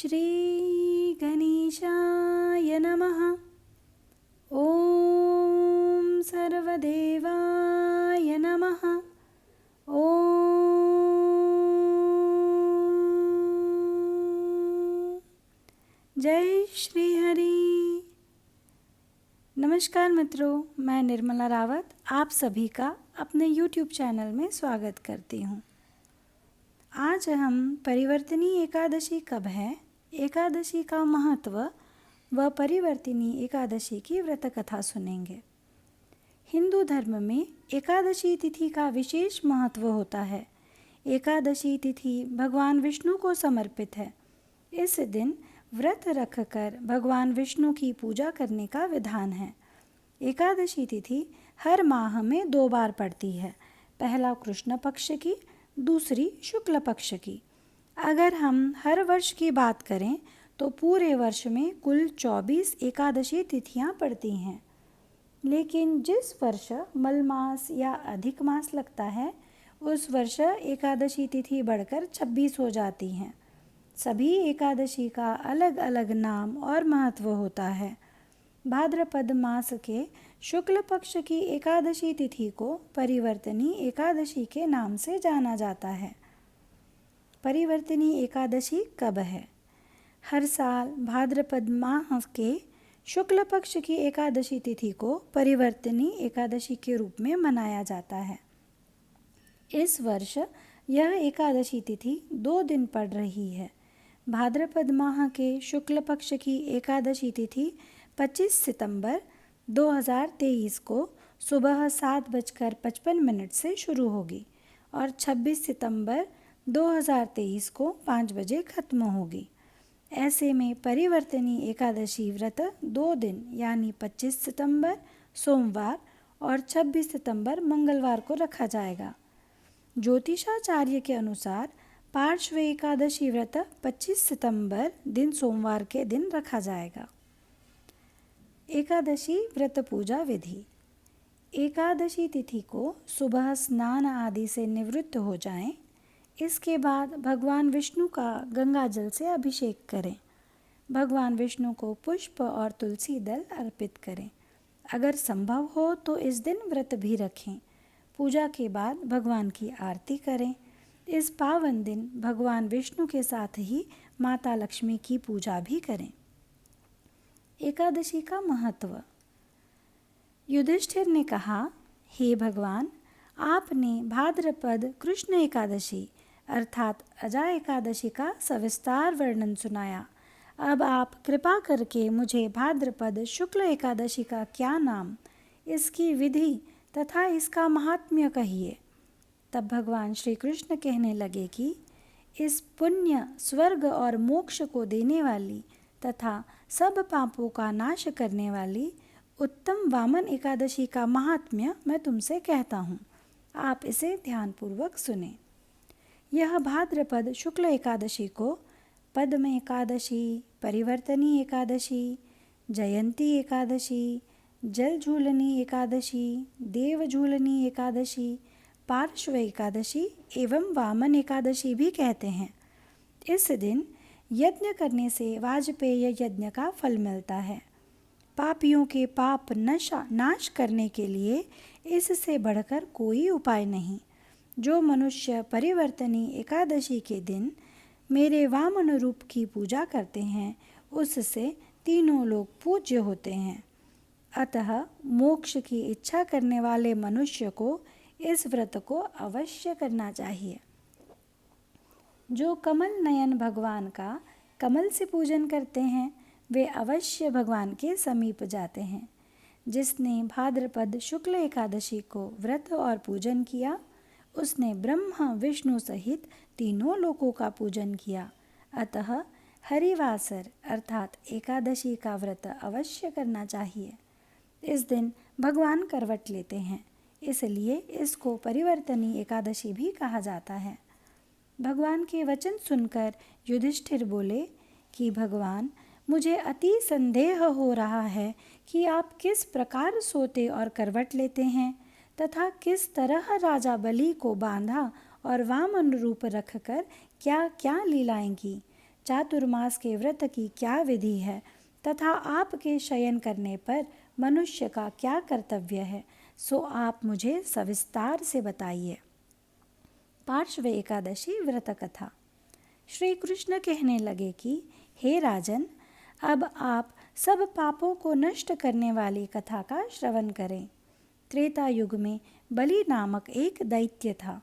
श्री गणेशाय नमः। ॐ सर्वदेवाय नमः। ॐ जय श्री हरि। नमस्कार मित्रों, मैं निर्मला रावत आप सभी का अपने YouTube चैनल में स्वागत करती हूँ। आज हम परिवर्तिनी एकादशी कब है, एकादशी का महत्व व परिवर्तिनी एकादशी की व्रत कथा सुनेंगे। हिंदू धर्म में एकादशी तिथि का विशेष महत्व होता है। एकादशी तिथि भगवान विष्णु को समर्पित है। इस दिन व्रत रखकर भगवान विष्णु की पूजा करने का विधान है। एकादशी तिथि हर माह में 2 बार पड़ती है, पहला कृष्ण पक्ष की, दूसरी शुक्ल पक्ष की। अगर हम हर वर्ष की बात करें तो पूरे वर्ष में कुल 24 एकादशी तिथियां पड़ती हैं। लेकिन जिस वर्ष मलमास या अधिक मास लगता है उस वर्ष एकादशी तिथि बढ़कर 26 हो जाती हैं। सभी एकादशी का अलग अलग नाम और महत्व होता है। भाद्रपद मास के शुक्ल पक्ष की एकादशी तिथि को परिवर्तिनी एकादशी के नाम से जाना जाता है। परिवर्तिनी एकादशी कब है? हर साल भाद्रपद माह के शुक्ल पक्ष की एकादशी तिथि को परिवर्तिनी एकादशी के रूप में मनाया जाता है। इस वर्ष यह एकादशी तिथि 2 दिन पड़ रही है। भाद्रपद माह के शुक्ल पक्ष की एकादशी तिथि 25 सितंबर 2023 को सुबह 7:55 से शुरू होगी और 26 सितंबर 2023 को 5 बजे खत्म होगी। ऐसे में परिवर्तिनी एकादशी व्रत 2 दिन यानी 25 सितंबर सोमवार और 26 सितंबर मंगलवार को रखा जाएगा। ज्योतिषाचार्य के अनुसार पार्श्व एकादशी व्रत 25 सितंबर दिन सोमवार के दिन रखा जाएगा। एकादशी व्रत पूजा विधि। एकादशी तिथि को सुबह स्नान आदि से निवृत्त हो जाएं। इसके बाद भगवान विष्णु का गंगा जल से अभिषेक करें। भगवान विष्णु को पुष्प और तुलसी दल अर्पित करें। अगर संभव हो तो इस दिन व्रत भी रखें। पूजा के बाद भगवान की आरती करें। इस पावन दिन भगवान विष्णु के साथ ही माता लक्ष्मी की पूजा भी करें। एकादशी का महत्व। युधिष्ठिर ने कहा, हे भगवान, आपने भाद्रपद कृष्ण एकादशी अर्थात अजा एकादशी का सविस्तार वर्णन सुनाया। अब आप कृपा करके मुझे भाद्रपद शुक्ल एकादशी का क्या नाम, इसकी विधि तथा इसका महात्म्य कहिए। तब भगवान श्री कृष्ण कहने लगे कि इस पुण्य, स्वर्ग और मोक्ष को देने वाली तथा सब पापों का नाश करने वाली उत्तम वामन एकादशी का महात्म्य मैं तुमसे कहता हूँ। आप इसे ध्यानपूर्वक सुने। यह भाद्रपद शुक्ल एकादशी को पद्म एकादशी, परिवर्तनी एकादशी, जयंती एकादशी, जल झूलनी एकादशी, देव झूलनी एकादशी, पार्श्व एकादशी एवं वामन एकादशी भी कहते हैं। इस दिन यज्ञ करने से वाजपेय यज्ञ का फल मिलता है। पापियों के पाप नाश करने के लिए इससे बढ़कर कोई उपाय नहीं। जो मनुष्य परिवर्तनी एकादशी के दिन मेरे वामन रूप की पूजा करते हैं उससे तीनों लोग पूज्य होते हैं। अतः मोक्ष की इच्छा करने वाले मनुष्य को इस व्रत को अवश्य करना चाहिए। जो कमल नयन भगवान का कमल से पूजन करते हैं वे अवश्य भगवान के समीप जाते हैं। जिसने भाद्रपद शुक्ल एकादशी को व्रत और पूजन किया उसने ब्रह्मा विष्णु सहित तीनों लोकों का पूजन किया। अतः हरिवासर अर्थात एकादशी का व्रत अवश्य करना चाहिए। इस दिन भगवान करवट लेते हैं, इसलिए इसको परिवर्तनी एकादशी भी कहा जाता है। भगवान के वचन सुनकर युधिष्ठिर बोले कि भगवान, मुझे अति संदेह हो रहा है कि आप किस प्रकार सोते और करवट लेते हैं तथा किस तरह राजा बलि को बांधा और वामन रूप रखकर क्या क्या लीलाएं की। चातुर्मास के व्रत की क्या विधि है तथा आपके शयन करने पर मनुष्य का क्या कर्तव्य है, सो आप मुझे सविस्तार से बताइए। पार्श्व एकादशी व्रत कथा। श्री कृष्ण कहने लगे कि हे राजन, अब आप सब पापों को नष्ट करने वाली कथा का श्रवण करें। त्रेता युग में बलि नामक एक दैत्य था।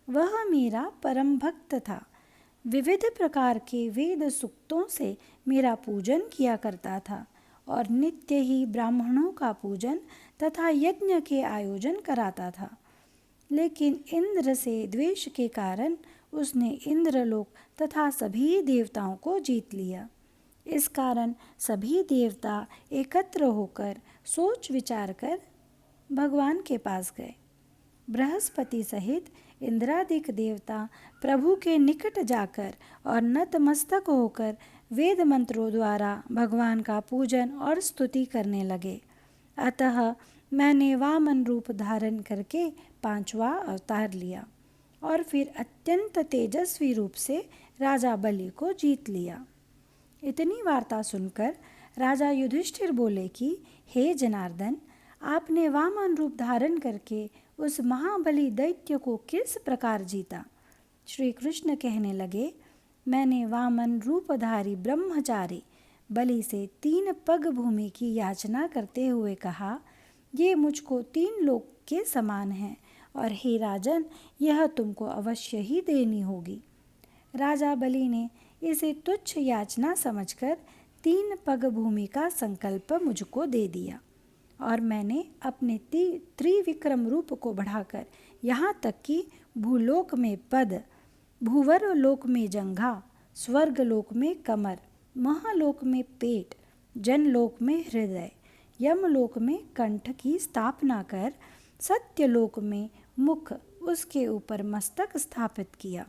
वह मेरा परम भक्त था। विविध प्रकार के वेद सूक्तों से मेरा पूजन किया करता था और नित्य ही ब्राह्मणों का पूजन तथा यज्ञ के आयोजन कराता था। लेकिन इंद्र से द्वेष के कारण उसने इंद्रलोक तथा सभी देवताओं को जीत लिया। इस कारण सभी देवता एकत्र होकर सोच विचार कर भगवान के पास गए। बृहस्पति सहित इंद्रादिक देवता प्रभु के निकट जाकर और नतमस्तक होकर वेद मंत्रों द्वारा भगवान का पूजन और स्तुति करने लगे। अतः मैंने वामन रूप धारण करके 5वां अवतार लिया और फिर अत्यंत तेजस्वी रूप से राजा बलि को जीत लिया। इतनी वार्ता सुनकर राजा युधिष्ठिर बोले कि हे जनार्दन, आपने वामन रूप धारण करके उस महाबली दैत्य को किस प्रकार जीता? श्री कृष्ण कहने लगे, मैंने वामन रूपधारी ब्रह्मचारी बलि से 3 पग भूमि की याचना करते हुए कहा, ये मुझको 3 लोक के समान है और हे राजन, यह तुमको अवश्य ही देनी होगी। राजा बलि ने इसे तुच्छ याचना समझकर 3 पग भूमि का संकल्प मुझको दे दिया और मैंने अपने त्रिविक्रम रूप को बढ़ाकर यहाँ तक कि भूलोक में पद, भूवर लोक में जंघा, स्वर्ग लोक में कमर, महालोक में पेट, जनलोक में हृदय, यमलोक में कंठ की स्थापना कर सत्यलोक में मुख, उसके ऊपर मस्तक स्थापित किया।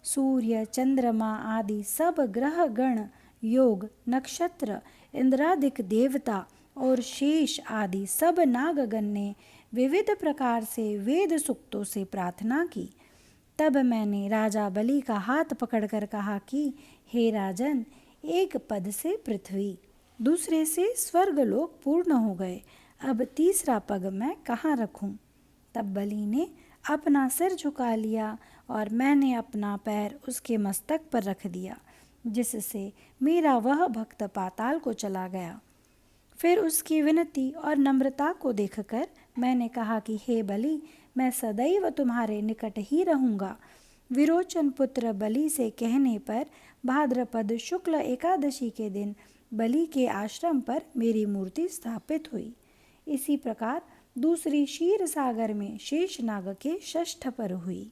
सूर्य, चंद्रमा आदि सब ग्रह गण, योग, नक्षत्र, इंद्रादिक देवता और शेष आदि सब नागगण ने विविध प्रकार से वेद सूक्तों से प्रार्थना की। तब मैंने राजा बलि का हाथ पकड़कर कहा कि हे राजन, एक पद से पृथ्वी, दूसरे से स्वर्गलोक पूर्ण हो गए। अब तीसरा पग मैं कहाँ रखूं? तब बलि ने अपना सिर झुका लिया और मैंने अपना पैर उसके मस्तक पर रख दिया, जिससे मेरा वह भक्त पाताल को चला गया। फिर उसकी विनती और नम्रता को देखकर मैंने कहा कि हे बलि, मैं सदैव तुम्हारे निकट ही रहूँगा। विरोचन पुत्र बलि से कहने पर भाद्रपद शुक्ल एकादशी के दिन बलि के आश्रम पर मेरी मूर्ति स्थापित हुई। इसी प्रकार दूसरी क्षीर सागर में शेषनाग के षष्ठ पर हुई।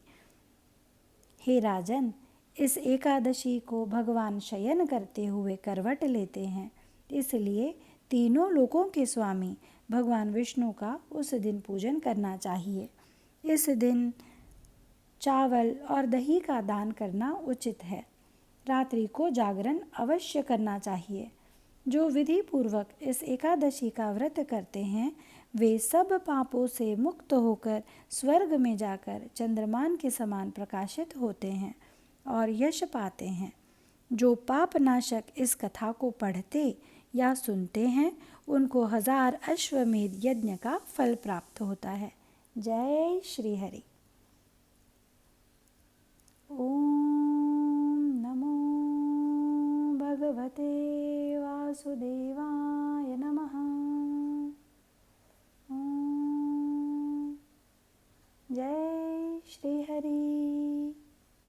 हे राजन, इस एकादशी को भगवान शयन करते हुए करवट लेते हैं, इसलिए तीनों लोकों के स्वामी भगवान विष्णु का उस दिन पूजन करना चाहिए। इस दिन चावल और दही का दान करना उचित है। रात्रि को जागरण अवश्य करना चाहिए। जो विधि पूर्वक इस एकादशी का व्रत करते हैं, वे सब पापों से मुक्त होकर स्वर्ग में जाकर चंद्रमान के समान प्रकाशित होते हैं और यश पाते हैं। जो पापनाशक इस कथा को पढ़ते या सुनते हैं, उनको 1000 अश्वमेध यज्ञ का फल प्राप्त होता है। जय श्री हरि। ओम नमो भगवते वासुदेवाय नमः। ओम जय श्री हरि।